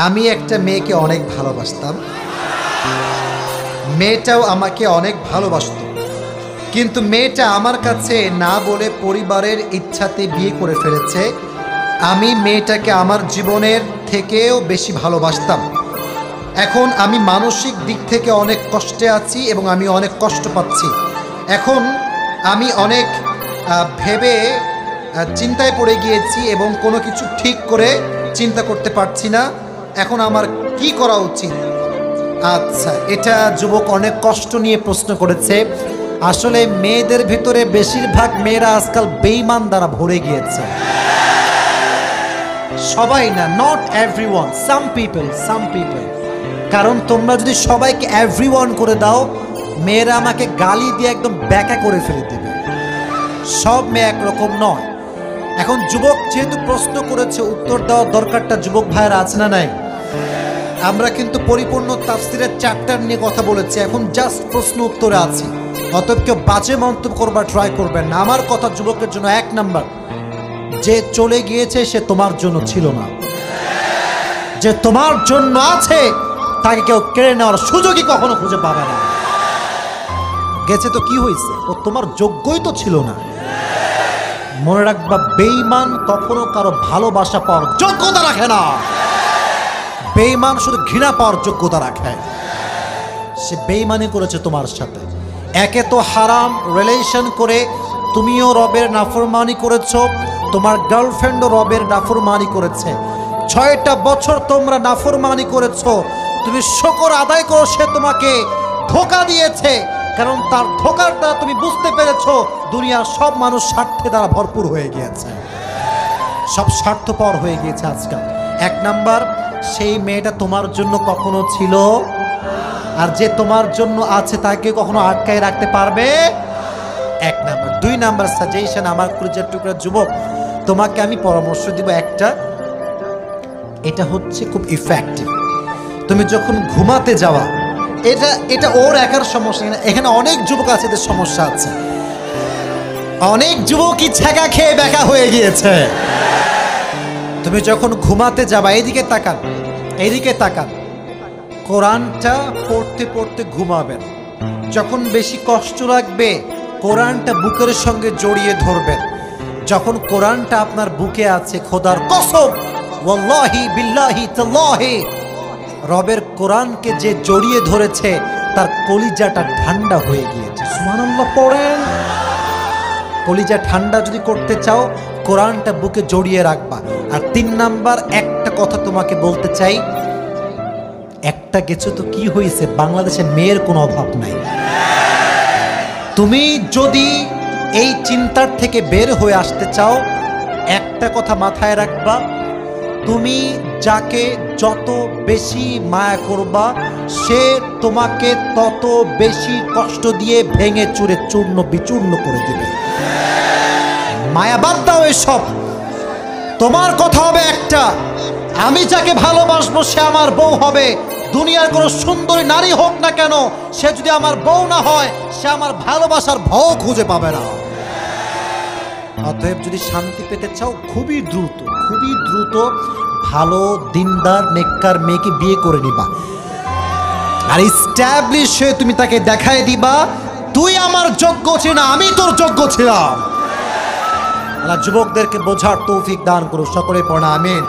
আমি একটা মেয়েকে অনেক ভালোবাসতাম, মেয়েটাও আমাকে অনেক ভালোবাসত, কিন্তু মেয়েটা আমার কাছে না বলে পরিবারের ইচ্ছাতে বিয়ে করে ফেলেছে। আমি মেয়েটাকে আমার জীবনের থেকেও বেশি ভালোবাসতাম। এখন আমি মানসিক দিক থেকে অনেক কষ্টে আছি এবং আমি অনেক কষ্ট পাচ্ছি। এখন আমি অনেক ভেবে চিন্তায় পড়ে গিয়েছি এবং কোনো কিছু ঠিক করে চিন্তা করতে পারছি না। এখন আমার কি করা উচিত? আচ্ছা, এটা যুবক অনেক কষ্ট নিয়ে প্রশ্ন করেছে। আসলে মেয়েদের ভিতরে বেশিরভাগ মেয়েরা আজকাল বেঈমান দ্বারা ভরে গিয়েছে। সবাই না, নট এভরিওয়ান, সাম পিপল। কারণ তোমরা যদি সবাইকে এভরিওয়ান করে দাও, মেয়েরা আমাকে গালি দিয়ে একদম ব্যাকা করে ফেলে দেবে। সব মেয়ে একরকম নয়। এখন যুবক যেহেতু প্রশ্ন করেছে, উত্তর দেওয়ার দরকারটা যুবক ভাইয়েরা আছে না নাই? আমরা কিন্তু পরিপূর্ণ তাফসীরের চ্যাপ্টার নিয়ে কথা বলেছি, এখন জাস্ট প্রশ্ন উত্তরে আছি। অতএব কেউ বাজে মন্তব্য করবার ট্রাই করবেন না। আমার কথা যুবকের জন্য 1 নাম্বার, যে চলে গিয়েছে সে তোমার জন্য ছিল না। যে তোমার জন্য আছে তাকে কেউ কেড়ে নেওয়ার সুযোগই কখনো খুঁজে পাবে না। গেছে তো কি হয়েছে, ও তোমার যোগ্যই তো ছিল না। মনে রাখবা, বেঈমান কখনো কারো ভালোবাসা পাওয়ার যোগ্যতা রাখে না। বেঈমান শুধু ঘৃণা পাওয়ার যোগ্যতা রাখে। সে বেঈমানি করেছে তোমার সাথে। একে তো হারাম রিলেশন করে তুমিও রবের নাফরমানি করেছো, তোমার গার্লফ্রেন্ডও রবের নাফরমানি করেছে। 6টা বছর তোমরা নাফরমানি করেছো। তুমি শুকর আদায় করো, সে তোমাকে ধোঁকা দিয়েছে। কারণ তার ধোঁকার দ্বারা তুমি বুঝতে পেরেছো দুনিয়ার সব মানুষ স্বার্থে দ্বারা ভরপুর হয়ে গিয়েছে, সব স্বার্থপর হয়ে গিয়েছে আজকাল। 1 নাম্বার, সেই মেয়েটা তোমার জন্য কখনো ছিল, আর যে তোমার জন্য আছে তাকে কখনো আটকায় রাখতে পারবে? 1 নাম্বার। 2 নাম্বার সাজেশন আমার কলিজার টুকরা যুবক, তোমাকে আমি পরামর্শ দিব একটা, এটা হচ্ছে খুব ইফেক্টিভ। তুমি যখন ঘুমাতে যাওয়া, এটা ওর একার সমস্যা না, এখানে অনেক যুবক আছে এদের সমস্যা আছে। অনেক যুবকই ছ্যাঁকা খেয়ে ব্যাকা হয়ে গিয়েছে। তুমি যখন ঘুমাতে যাবা, এইদিকে তাকান, কোরআনটা পড়তে পড়তে ঘুমাবেন। যখন বেশি কষ্ট লাগবে, কোরআনটা বুকের সঙ্গে জড়িয়ে ধরবেন। যখন কোরআনটা আপনার বুকে আছে, খোদার কসম, ওয়াল্লাহি বিল্লাহি তাল্লাহি, রবের কোরআনকে যে জড়িয়ে ধরেছে তার কলিজাটা ঠান্ডা হয়ে গিয়েছে। সুবহানাল্লাহ পড়েন। কলিজা ঠান্ডা যদি করতে চাও, কোরআনটা বুকে জড়িয়ে রাখবা। আর 3 নাম্বার, একটা কথা তোমাকে বলতে চাই, একটা গেছো তো কি হয়েছে, বাংলাদেশে মেয়ের কোনো অভাব নাই। তুমি যদি এই চিন্তার থেকে বের হয়ে আসতে চাও, একটা কথা মাথায় রাখবা, তুমি যাকে যত বেশি মায়া করবা, সে তোমাকে তত বেশি কষ্ট দিয়ে ভেঙে চুরে চূর্ণ বিচূর্ণ করে দিবে। মায়া বাদ দাও এসব। তোমার কথা হবে একটা, আমি যাকে ভালোবাসবো সে আমার বউ হবে। দুনিয়ার কোনো সুন্দরী নারী হোক না কেন, সে যদি আমার বউ না হয়, সে আমার ভালোবাসার ভাও খুঁজে পাবে না। অতএব যদি শান্তি পেতে চাও, খুবই দ্রুত ভালো দিনদার নেককার মেয়েকে বিয়ে করে নিবা। আর এস্টাবলিশ হয়ে তুমি তাকে দেখায় দিবা, তুই আমার যোগ্য ছিল না, আমি তোর যোগ্য ছিলাম। আল্লাহ যুবকদেরকে বোঝার তৌফিক দান করুন। সকলে পড়া আমিন।